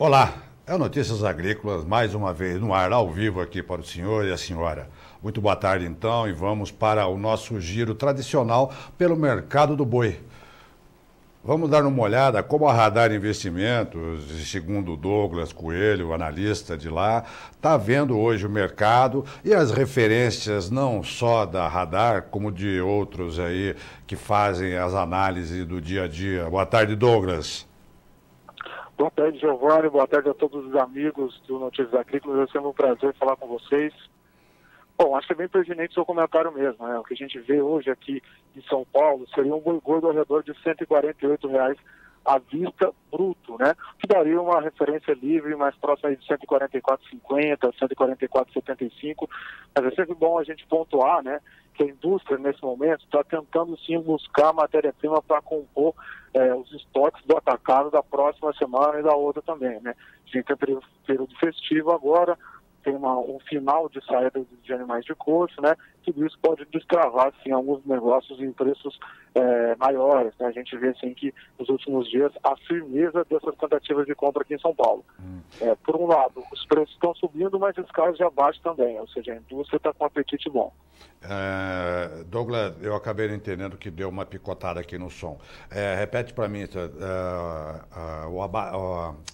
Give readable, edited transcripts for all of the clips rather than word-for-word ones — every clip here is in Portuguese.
Olá, é o Notícias Agrícolas, mais uma vez no ar, ao vivo aqui para o senhor e a senhora. Muito boa tarde então e vamos para o nosso giro tradicional pelo mercado do boi. Vamos dar uma olhada como a Radar Investimentos, segundo o Douglas Coelho, analista de lá, está vendo hoje o mercado e as referências não só da Radar, como de outros aí que fazem as análises do dia a dia. Boa tarde, Douglas. Boa tarde, Giovanni. Boa tarde a todos os amigos do Notícias Agrícolas. É sempre um prazer falar com vocês. Bom, acho que é bem pertinente o seu comentário mesmo, né? O que a gente vê hoje aqui em São Paulo seria um boi gordo ao redor de R$ 148 à vista bruto, né? Que daria uma referência livre mais próxima de 144,50, 144,75. Mas é sempre bom a gente pontuar, né? Que a indústria, nesse momento, está tentando sim buscar matéria-prima para compor os estoques do atacado da próxima semana e da outra também, né? A gente tem período festivo agora, tem um final de saída de animais de corte, né? Tudo isso pode destravar, sim, alguns negócios em preços maiores, né? A gente vê, assim, que nos últimos dias a firmeza dessas tentativas de compra aqui em São Paulo. Por um lado, os preços estão subindo, mas os caras já baixam também, ou seja, a indústria está com um apetite bom. Douglas, eu acabei não entendendo que deu uma picotada aqui no som. Repete para mim,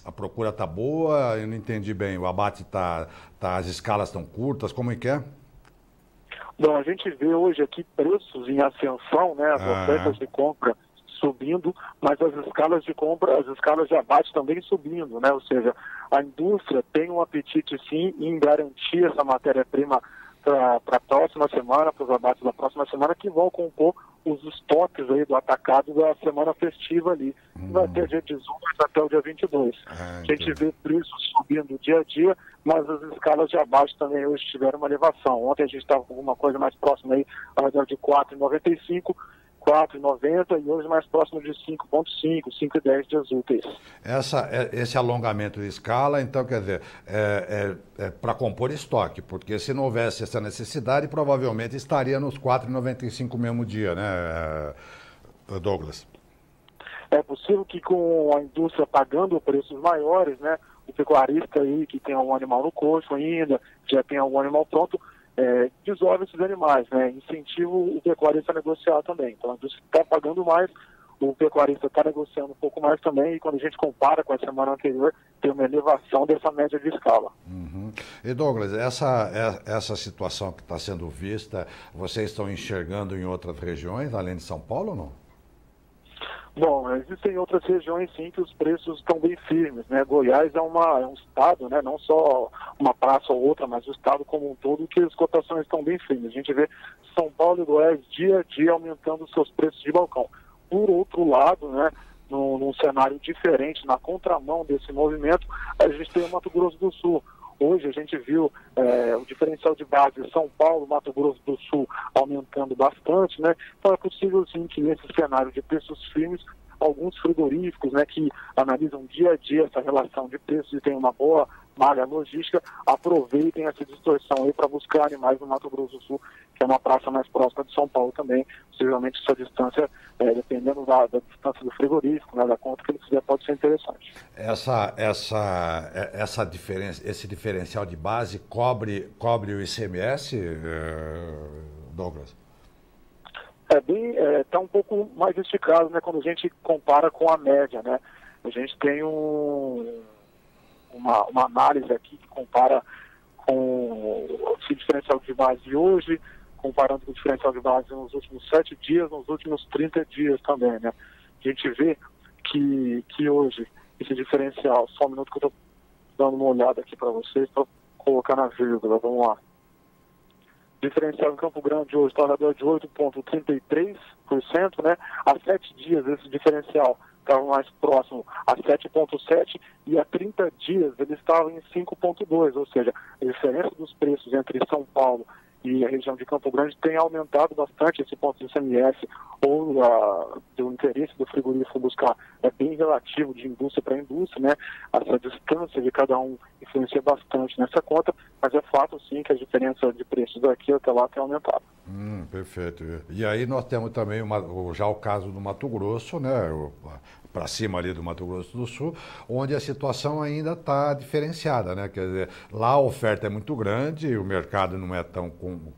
a procura está boa, eu não entendi bem, o abate as escalas estão curtas, como é que é? Bom, a gente vê hoje aqui preços em ascensão, né, as ofertas de compra subindo, mas as escalas de compra, as escalas de abate também subindo, né, ou seja, a indústria tem um apetite sim em garantir essa matéria-prima para a próxima semana, para os abates da próxima semana, que vão compor os estoques aí do atacado da semana festiva ali. Vai ter dia 18 até o dia 22. A gente vê preços subindo dia a dia, mas as escalas de abate também hoje tiveram uma elevação. Ontem a gente estava com alguma coisa mais próxima aí, ao redor de R$ 4,95, 4,90 e hoje mais próximo de 5,5, 5,10 dias úteis. Esse alongamento de escala, então, quer dizer, para compor estoque, porque se não houvesse essa necessidade, provavelmente estaria nos 4,95 mesmo dia, né, Douglas? É possível que com a indústria pagando preços maiores, né, o pecuarista aí que tem algum animal no coxo ainda, já tem algum animal pronto, desove esses animais, né? Incentiva o pecuarista a negociar também. Então a indústria está pagando mais, o pecuarista está negociando um pouco mais também, e quando a gente compara com a semana anterior, tem uma elevação dessa média de escala. E Douglas, essa situação que está sendo vista, vocês estão enxergando em outras regiões, além de São Paulo ou não? Bom, existem outras regiões sim que os preços estão bem firmes, né? Goiás é um estado, né? Não só uma praça ou outra, mas o estado como um todo que as cotações estão bem firmes. A gente vê São Paulo e Goiás dia a dia aumentando seus preços de balcão. Por outro lado, né? Num cenário diferente, na contramão desse movimento, a gente tem o Mato Grosso do Sul. Hoje a gente viu o diferencial de base São Paulo, Mato Grosso do Sul aumentando bastante, né? Então é possível sim que nesse cenário de preços firmes, alguns frigoríficos, né, que analisam dia a dia essa relação de preços e tem uma boa malha logística, aproveitem essa distorção aí para buscar animais no Mato Grosso do Sul, que é uma praça mais próxima de São Paulo também. Possivelmente essa distância, dependendo da distância do frigorífico, né, da conta que ele fizer, pode ser interessante. Esse diferencial de base cobre o ICMS, Douglas? Tá um pouco mais esticado, né, quando a gente compara com a média, né? A gente tem uma análise aqui que compara com esse diferencial de base de hoje, comparando com o diferencial de base nos últimos 7 dias, nos últimos 30 dias também, né? A gente vê que hoje esse diferencial, só um minuto que eu estou dando uma olhada aqui para vocês, para colocar na vírgula, vamos lá. O diferencial em Campo Grande hoje está ao redor de 8,33%, né? Há 7 dias esse diferencial estava mais próximo a 7,7% e há 30 dias ele estava em 5,2%, ou seja, a diferença dos preços entre São Paulo e a região de Campo Grande tem aumentado bastante esse ponto de ICMS ou do interesse do frigorífico buscar. É bem relativo de indústria para indústria, né? Essa distância de cada um influencia bastante nessa conta, mas é fato sim que a diferença de preços daqui até lá tem aumentado. Perfeito. E aí nós temos também já o caso do Mato Grosso, né? para cima ali do Mato Grosso do Sul, onde a situação ainda está diferenciada, né? Quer dizer, lá a oferta é muito grande, o mercado não é tão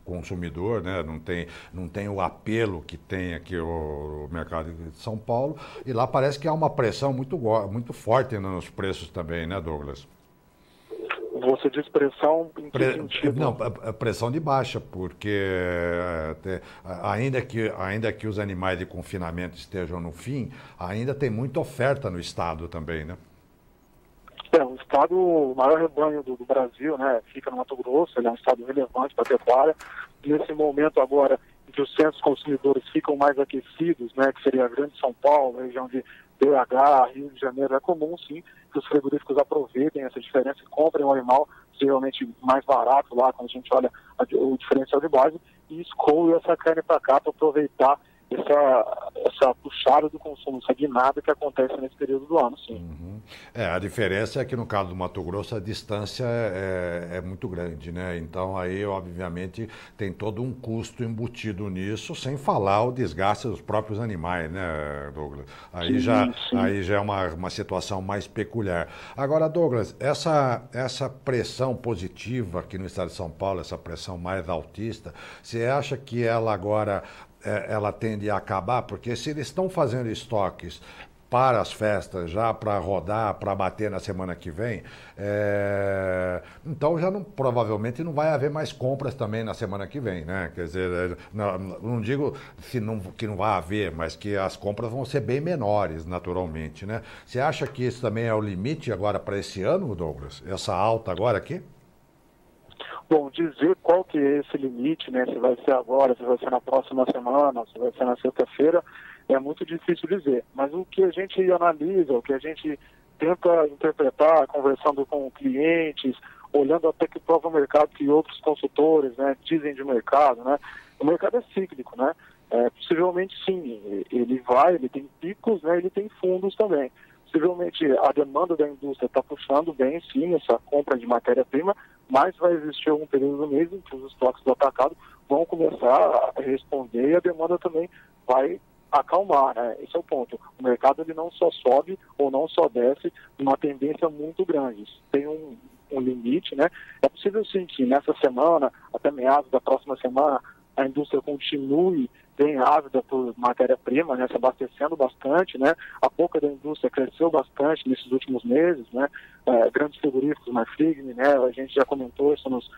consumidor, né? Não tem o apelo que tem aqui o mercado de São Paulo, e lá parece que há uma pressão muito forte nos preços também, né, Douglas? Você diz pressão em que sentido? Não, pressão de baixa, porque ainda que os animais de confinamento estejam no fim, ainda tem muita oferta no estado também, né? O estado, o maior rebanho do Brasil, né, fica no Mato Grosso, ele é um estado relevante para a pecuária. Nesse momento agora, em que os centros consumidores ficam mais aquecidos, né, que seria a Grande São Paulo, a região de BH, Rio de Janeiro, é comum sim que os frigoríficos aproveitem essa diferença e comprem um animal possivelmente mais barato lá, quando a gente olha o diferencial de base, e escoe essa carne para cá para aproveitar essa puxada do consumo, essa guinada que acontece nesse período do ano, sim. Uhum. A diferença é que no caso do Mato Grosso a distância é muito grande, né? Então aí, obviamente, tem todo um custo embutido nisso, sem falar o desgaste dos próprios animais, né, Douglas? Aí já é uma situação mais peculiar. Agora, Douglas, essa pressão positiva aqui no estado de São Paulo, essa pressão mais altista, você acha que ela agora ela tende a acabar? Porque se eles estão fazendo estoques para as festas, já para rodar, para bater na semana que vem, então já provavelmente não vai haver mais compras também na semana que vem, né? Quer dizer, não digo que não vai haver, mas que as compras vão ser bem menores, naturalmente, né? Você acha que isso também é o limite agora para esse ano, Douglas? Essa alta agora aqui? Bom, dizer qual que é esse limite, né? Se vai ser agora, se vai ser na próxima semana, se vai ser na sexta-feira, é muito difícil dizer. Mas o que a gente analisa, o que a gente tenta interpretar, conversando com clientes, olhando até que o próprio mercado que outros consultores, né, dizem de mercado, né? O mercado é cíclico, né? Possivelmente sim, ele tem picos, né? Ele tem fundos também. Possivelmente a demanda da indústria está puxando bem, sim, essa compra de matéria-prima, mas vai existir algum período do mês em que os estoques do atacado vão começar a responder e a demanda também vai acalmar, né? Esse é o ponto. O mercado ele não só sobe ou não só desce numa tendência muito grande. Tem um limite, né? É possível sim que nessa semana, até meados da próxima semana, a indústria continue bem ávida por matéria-prima, né, se abastecendo bastante, né, a boca da indústria cresceu bastante nesses últimos meses, né, grandes frigoríficos, Marfrig, Minerva, a gente já comentou isso nos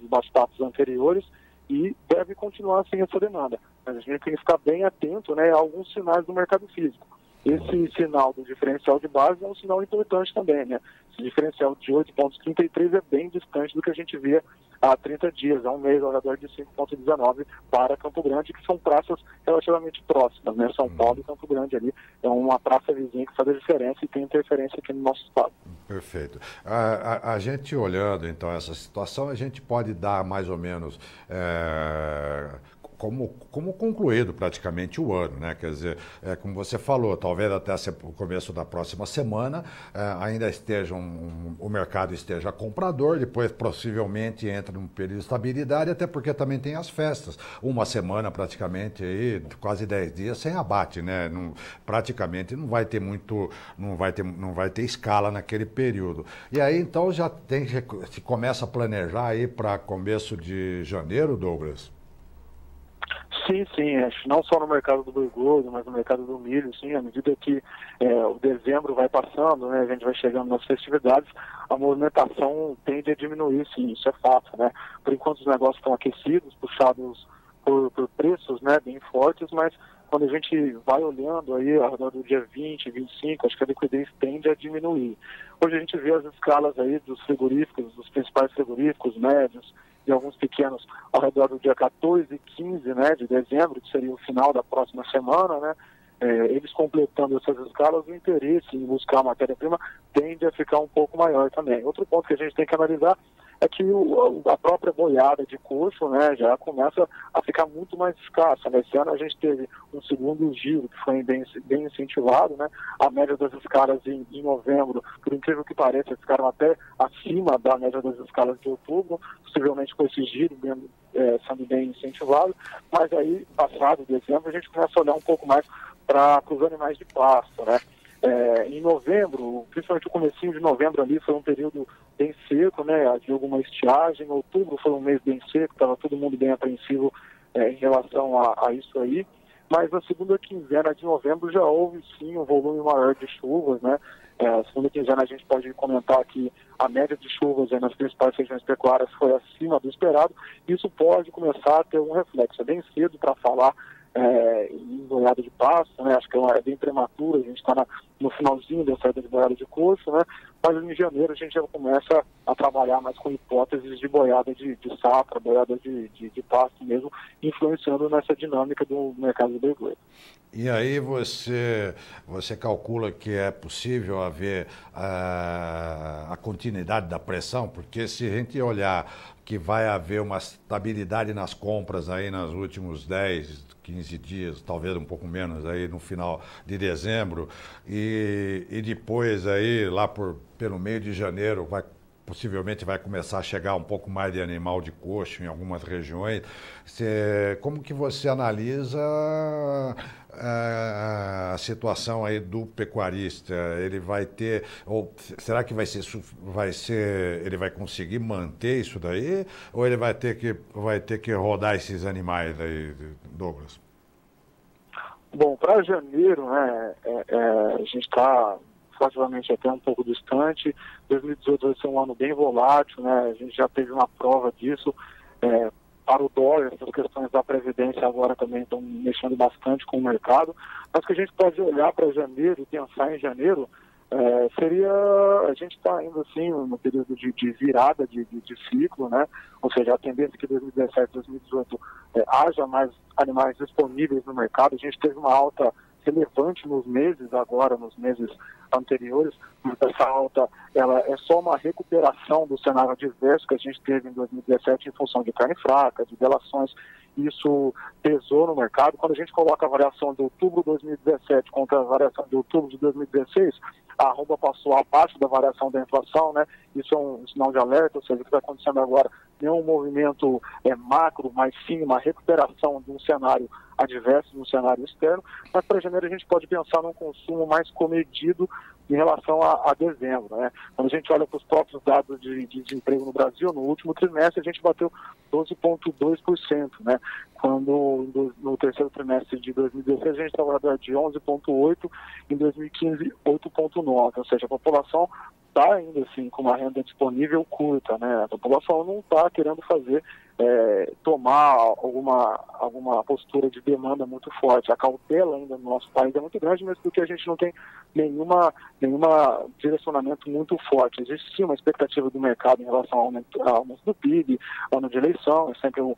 bate-papos anteriores, e deve continuar assim essa demanda. Mas a gente tem que ficar bem atento, né, a alguns sinais do mercado físico. Esse sinal do diferencial de base é um sinal importante também, né? Esse diferencial de 8,33 é bem distante do que a gente via há 30 dias, há um mês, ao redor de 5,19 para Campo Grande, que são praças relativamente próximas, né? São Paulo e Campo Grande ali é uma praça vizinha que faz a diferença e tem interferência aqui no nosso estado. Perfeito. A gente olhando então essa situação, a gente pode dar mais ou menos como concluído praticamente o ano, né? Quer dizer, como você falou, talvez até o começo da próxima semana ainda o mercado esteja comprador, depois possivelmente entra num período de estabilidade, até porque também tem as festas. Uma semana praticamente aí, quase 10 dias sem abate, né? Praticamente não vai ter não vai ter escala naquele período. E aí então se começa a planejar aí para começo de janeiro, Douglas? Sim, acho não só no mercado do boi gordo, mas no mercado do milho, sim, à medida que o dezembro vai passando, né, a gente vai chegando nas festividades, a movimentação tende a diminuir, sim, isso é fato, né. Por enquanto os negócios estão aquecidos, puxados por preços, né, bem fortes, mas quando a gente vai olhando aí ao redor do dia 20, 25, acho que a liquidez tende a diminuir. Hoje a gente vê as escalas aí dos frigoríficos, dos principais frigoríficos médios, e alguns pequenos ao redor do dia 14 e 15, né, de dezembro, que seria o final da próxima semana, né, eles completando essas escalas, o interesse em buscar matéria-prima tende a ficar um pouco maior também. Outro ponto que a gente tem que analisar é que a própria boiada de coxo, né, já começa a ficar muito mais escassa. Nesse ano a gente teve um segundo giro que foi bem incentivado, né? A média das escalas em novembro, por incrível que pareça, ficaram até acima da média das escalas de outubro, possivelmente com esse giro sendo bem incentivado, mas aí, passado dezembro, a gente começa a olhar um pouco mais para os animais de pasto, né? Em novembro, principalmente o comecinho de novembro ali, foi um período bem seco, né? Havia alguma estiagem. Outubro foi um mês bem seco, estava todo mundo bem apreensivo em relação a isso aí. Mas na segunda quinzena de novembro já houve sim um volume maior de chuvas, né? A segunda quinzena a gente pode comentar que a média de chuvas nas principais regiões pecuárias foi acima do esperado. Isso pode começar a ter um reflexo. É bem cedo para falar em boiada de pasto, né? Acho que é bem prematuro, a gente está no finalzinho da saída de boiada de coxo, né? Mas em janeiro a gente já começa a trabalhar mais com hipóteses de boiada de safra, boiada de pasto mesmo, influenciando nessa dinâmica do mercado do boi. E aí você calcula que é possível haver a continuidade da pressão? Porque se a gente olhar que vai haver uma estabilidade nas compras aí nos últimos 10, 15 dias, talvez um pouco menos aí no final de dezembro, e depois aí lá pelo meio de janeiro possivelmente vai começar a chegar um pouco mais de animal de coxo em algumas regiões. Como que você analisa a situação aí do pecuarista? Ele vai ter, ou será que ele vai conseguir manter isso daí, ou ele vai ter que rodar esses animais aí, Douglas? Bom, para janeiro, né, a gente está relativamente até um pouco distante. 2018 vai ser um ano bem volátil, né? A gente já teve uma prova disso. Para o dólar, essas questões da Previdência agora também estão mexendo bastante com o mercado. Mas que a gente pode olhar para janeiro e pensar em janeiro, a gente está ainda assim no período de virada de ciclo, né? Ou seja, a tendência é que 2017, 2018 haja mais animais disponíveis no mercado. A gente teve uma alta relevante nos meses anteriores, mas essa alta ela é só uma recuperação do cenário adverso que a gente teve em 2017 em função de carne fraca, de delações. Isso pesou no mercado. Quando a gente coloca a variação de outubro de 2017 contra a variação de outubro de 2016, a arroba passou abaixo da variação da inflação, né? Isso é um sinal de alerta, ou seja, o que está acontecendo agora não é um movimento macro, mas sim uma recuperação de um cenário adverso, de um cenário externo. Mas para janeiro a gente pode pensar num consumo mais comedido em relação a dezembro, né? Quando a gente olha para os próprios dados de desemprego no Brasil, no último trimestre a gente bateu 12,2%, né? Quando no terceiro trimestre de 2016 a gente estava de 11,8%, em 2015 8,9%, ou seja, a população está ainda assim com uma renda disponível curta, né? A população não está querendo tomar alguma postura de demanda muito forte. A cautela ainda no nosso país é muito grande, mesmo porque a gente não tem nenhuma direcionamento muito forte. Existe sim uma expectativa do mercado em relação ao aumento do PIB, ano de eleição, é sempre um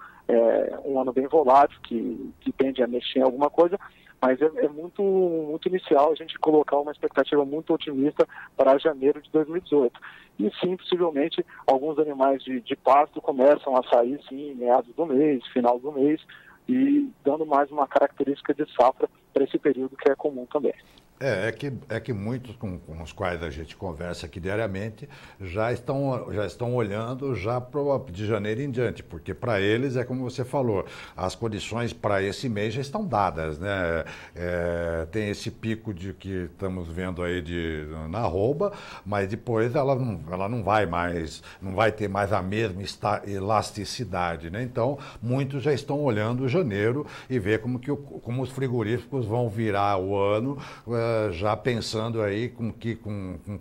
ano bem volátil, que tende a mexer em alguma coisa, mas é muito inicial a gente colocar uma expectativa muito otimista para janeiro de 2018. E sim, possivelmente, alguns animais de pasto começam a sair, sim, em meados do mês, final do mês, e dando mais uma característica de safra para esse período que é comum também. É que muitos com os quais a gente conversa aqui diariamente já estão olhando de janeiro em diante, porque para eles é como você falou, as condições para esse mês já estão dadas, né? Tem esse pico de que estamos vendo aí na arroba, mas depois ela não vai ter mais a mesma elasticidade, né? Então muitos já estão olhando janeiro e ver como os frigoríficos vão virar o ano, já pensando aí com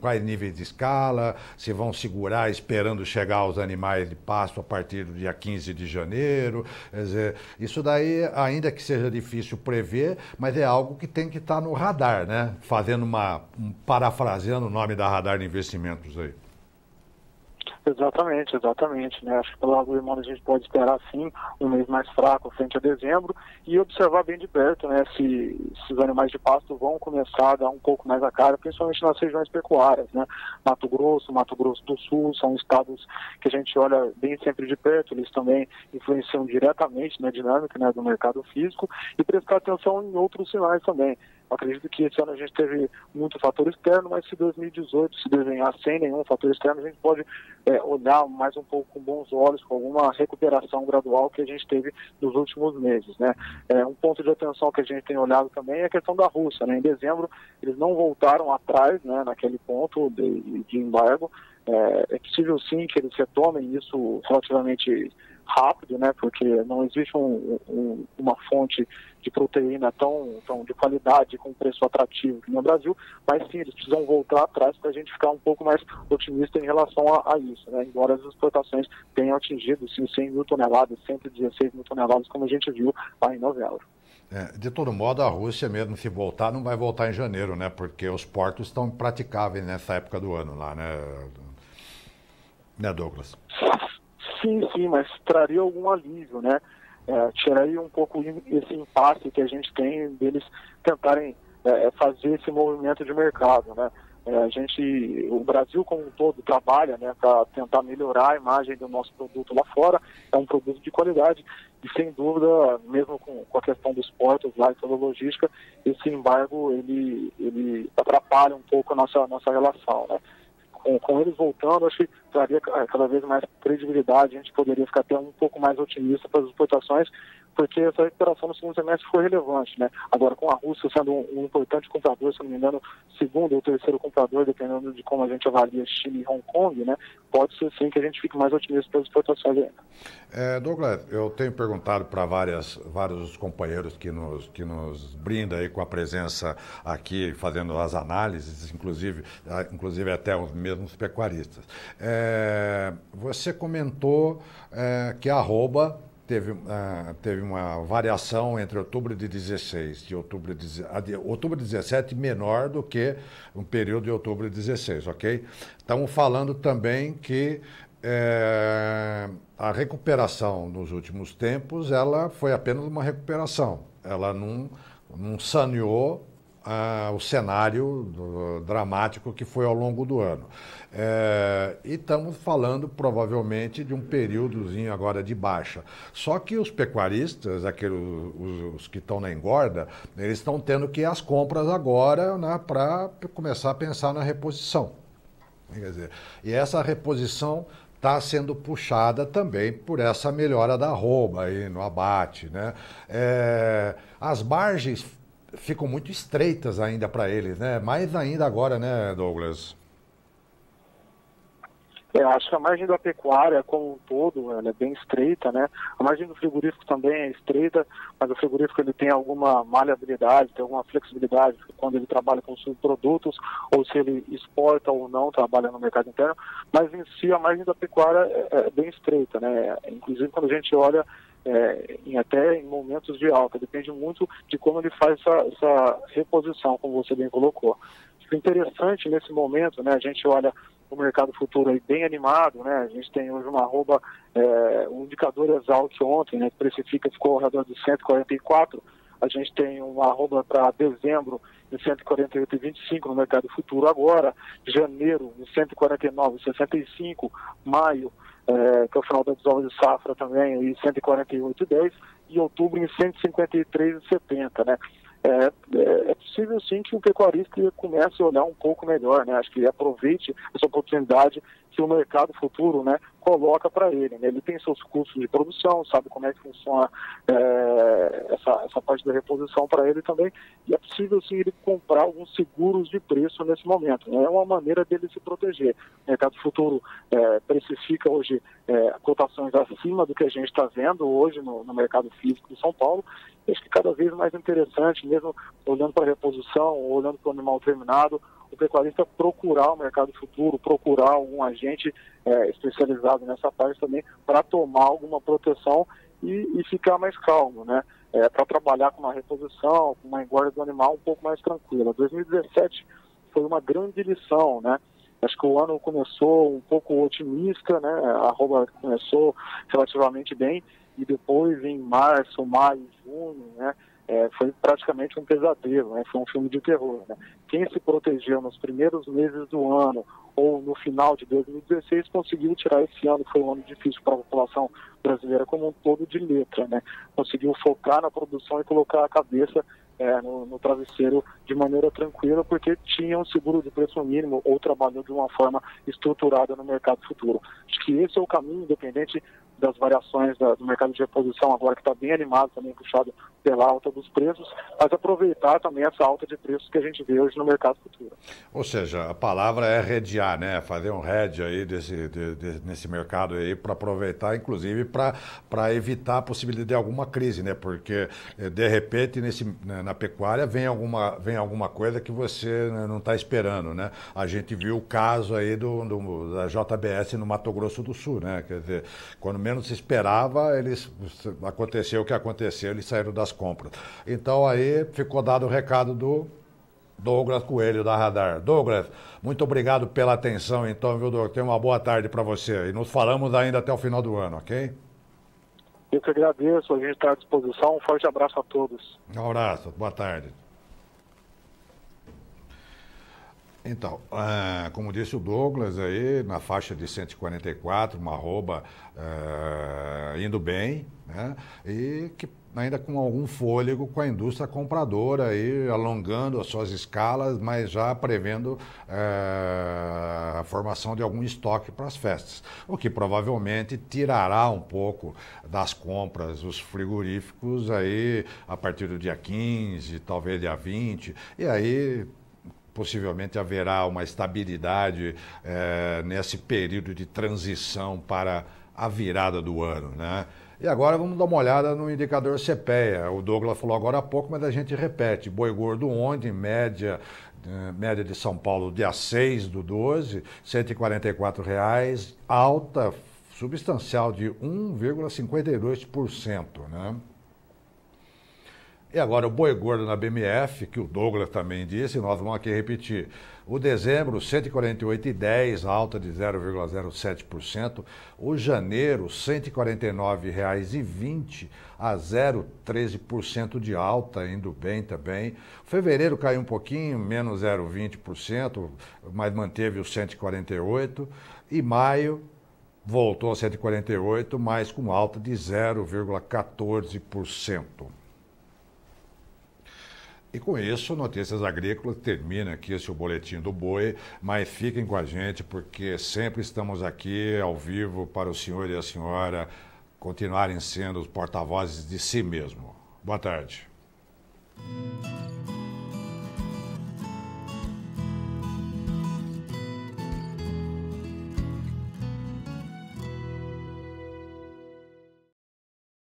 quais níveis de escala, se vão segurar esperando chegar os animais de pasto a partir do dia 15 de janeiro. Quer dizer, isso daí, ainda que seja difícil prever, mas é algo que tem que estar no radar, né? Parafraseando o nome da Radar de Investimentos aí. Exatamente, né? Acho que pelo lado do irmão a gente pode esperar sim um mês mais fraco frente a dezembro e observar bem de perto, né? Se os animais de pasto vão começar a dar um pouco mais a cara, principalmente nas regiões pecuárias, né? Mato Grosso do Sul, são estados que a gente olha bem sempre de perto, eles também influenciam diretamente na dinâmica, né, do mercado físico, e prestar atenção em outros sinais também. Eu acredito que esse ano a gente teve muito fator externo, mas se 2018 se desenhar sem nenhum fator externo, a gente pode olhar mais um pouco com bons olhos, com alguma recuperação gradual que a gente teve nos últimos meses, né? Um ponto de atenção que a gente tem olhado também é a questão da Rússia, né? Em dezembro, eles não voltaram atrás, né, naquele ponto de embargo. É possível sim que eles retomem isso relativamente rápido, né, porque não existe uma fonte de proteína tão de qualidade, com preço atrativo aqui no Brasil, mas sim, eles precisam voltar atrás para a gente ficar um pouco mais otimista em relação a isso, né, embora as exportações tenham atingido sim, 100 mil toneladas, 116 mil toneladas, como a gente viu lá em novembro. De todo modo, a Rússia mesmo, se voltar, não vai voltar em janeiro, né, porque os portos estão impraticáveis nessa época do ano lá, né, Douglas? Sim, mas traria algum alívio, né? Tiraria um pouco esse impasse que a gente tem deles tentarem fazer esse movimento de mercado, né? O Brasil como um todo trabalha, né, para tentar melhorar a imagem do nosso produto lá fora. É um produto de qualidade e, sem dúvida, mesmo com a questão dos portos lá e toda a logística, esse embargo ele atrapalha um pouco a nossa relação, né? Com eles voltando, acho que traria cada vez mais credibilidade, a gente poderia ficar até um pouco mais otimista para as exportações, porque essa recuperação no segundo semestre foi relevante, né? Agora, com a Rússia sendo um importante comprador, se não me engano, segundo ou terceiro comprador, dependendo de como a gente avalia Chile e Hong Kong, né? Pode ser sim que a gente fique mais otimista para as exportações ainda. Douglas, eu tenho perguntado para vários companheiros que nos brinda aí com a presença aqui, fazendo as análises, inclusive até os mesmos pecuaristas. Você comentou que a arroba teve uma variação entre outubro de 16 e outubro de 17 menor do que um período de outubro de 16, ok? Estamos falando também que a recuperação nos últimos tempos, ela foi apenas uma recuperação, ela não saneou o cenário dramático que foi ao longo do ano. E estamos falando provavelmente de um períodozinho agora de baixa. Só que os pecuaristas, os que estão na engorda, eles estão tendo que ir às compras agora, né, para começar a pensar na reposição. Quer dizer, e essa reposição está sendo puxada também por essa melhora da arroba aí no abate, né? As margens ficam muito estreitas ainda para eles, né? Mais ainda agora, né, Douglas? Acho que a margem da pecuária como um todo, ela é bem estreita, né? A margem do frigorífico também é estreita, mas o frigorífico ele tem alguma maleabilidade, tem alguma flexibilidade quando ele trabalha com subprodutos, ou se ele exporta ou não, trabalha no mercado interno, mas em si a margem da pecuária é bem estreita, né? Inclusive quando a gente olha até em momentos de alta, depende muito de como ele faz essa reposição, como você bem colocou. Acho interessante nesse momento, né? A gente olha o mercado futuro aí bem animado, né? A gente tem hoje uma arroba, o indicador Exalc ontem, né, que precifica, ficou ao redor de 144. A gente tem uma arroba para dezembro de 148,25 no mercado futuro agora, janeiro de 149,65, maio, que é o final da desova de safra também, em 148,10, e outubro em 153,70, né? É possível sim que o pecuarista comece a olhar um pouco melhor, né? Acho que aproveite essa oportunidade que o mercado futuro, né, coloca para ele, né? Ele tem seus custos de produção, sabe como é que funciona essa parte da reposição para ele também, e é possível sim ele comprar alguns seguros de preço nesse momento, né? É uma maneira dele se proteger. O mercado futuro precifica hoje cotações acima do que a gente está vendo hoje no mercado físico de São Paulo. Acho que cada vez mais interessante, mesmo olhando para a reposição, olhando para o animal terminado, o pecuarista procurar o mercado futuro, procurar algum agente especializado nessa parte também para tomar alguma proteção e ficar mais calmo, né? Para trabalhar com uma reposição, com uma engorda do animal um pouco mais tranquila. 2017 foi uma grande lição, né? Acho que o ano começou um pouco otimista, né? A arroba começou relativamente bem e depois em março, maio, junho, né? Foi praticamente um pesadelo, né? Foi um filme de terror, né? Quem se protegeu nos primeiros meses do ano ou no final de 2016 conseguiu tirar esse ano, que foi um ano difícil para a população brasileira como um todo, de letra, né? Conseguiu focar na produção e colocar a cabeça no travesseiro de maneira tranquila, porque tinha um seguro de preço mínimo ou trabalhou de uma forma estruturada no mercado futuro. Acho que esse é o caminho, independente das variações do mercado de reposição agora, que está bem animado, também puxado pela alta dos preços, mas aproveitar também essa alta de preços que a gente vê hoje no mercado futuro. Ou seja, a palavra é hedgear, né? Fazer um hedge aí nesse mercado aí para aproveitar, inclusive para evitar a possibilidade de alguma crise, né? Porque de repente na pecuária vem alguma coisa que você não está esperando, né? A gente viu o caso aí da JBS no Mato Grosso do Sul, né? Quer dizer, quando menos se esperava, aconteceu o que aconteceu, eles saíram das compras. Então aí ficou dado o recado do Douglas Coelho, da Radar. Douglas, muito obrigado pela atenção, então, viu, Douglas? Tenha uma boa tarde para você. E nos falamos ainda até o final do ano, ok? Eu que agradeço, a gente está à disposição. Um forte abraço a todos. Um abraço, boa tarde. Então, como disse o Douglas aí, na faixa de 144, uma arroba indo bem, né? E que ainda com algum fôlego com a indústria compradora aí, alongando as suas escalas, mas já prevendo a formação de algum estoque para as festas, o que provavelmente tirará um pouco das compras os frigoríficos aí a partir do dia 15, talvez dia 20, e aí possivelmente haverá uma estabilidade nesse período de transição para a virada do ano, né? E agora vamos dar uma olhada no indicador CPEA. O Douglas falou agora há pouco, mas a gente repete. Boi gordo ontem, média de São Paulo, dia 6/12, R$ 144, alta substancial de 1,52%, né? E agora o boi gordo na BMF, que o Douglas também disse, nós vamos aqui repetir. O dezembro, R$ 148,10, alta de 0,07%. O janeiro, R$ 149,20, a 0,13% de alta, indo bem também. O fevereiro caiu um pouquinho, menos 0,20%, mas manteve o 148. E maio voltou a 148, mas com alta de 0,14%. E com isso, Notícias Agrícolas termina aqui esse boletim do boi, mas fiquem com a gente porque sempre estamos aqui ao vivo para o senhor e a senhora continuarem sendo os porta-vozes de si mesmo. Boa tarde.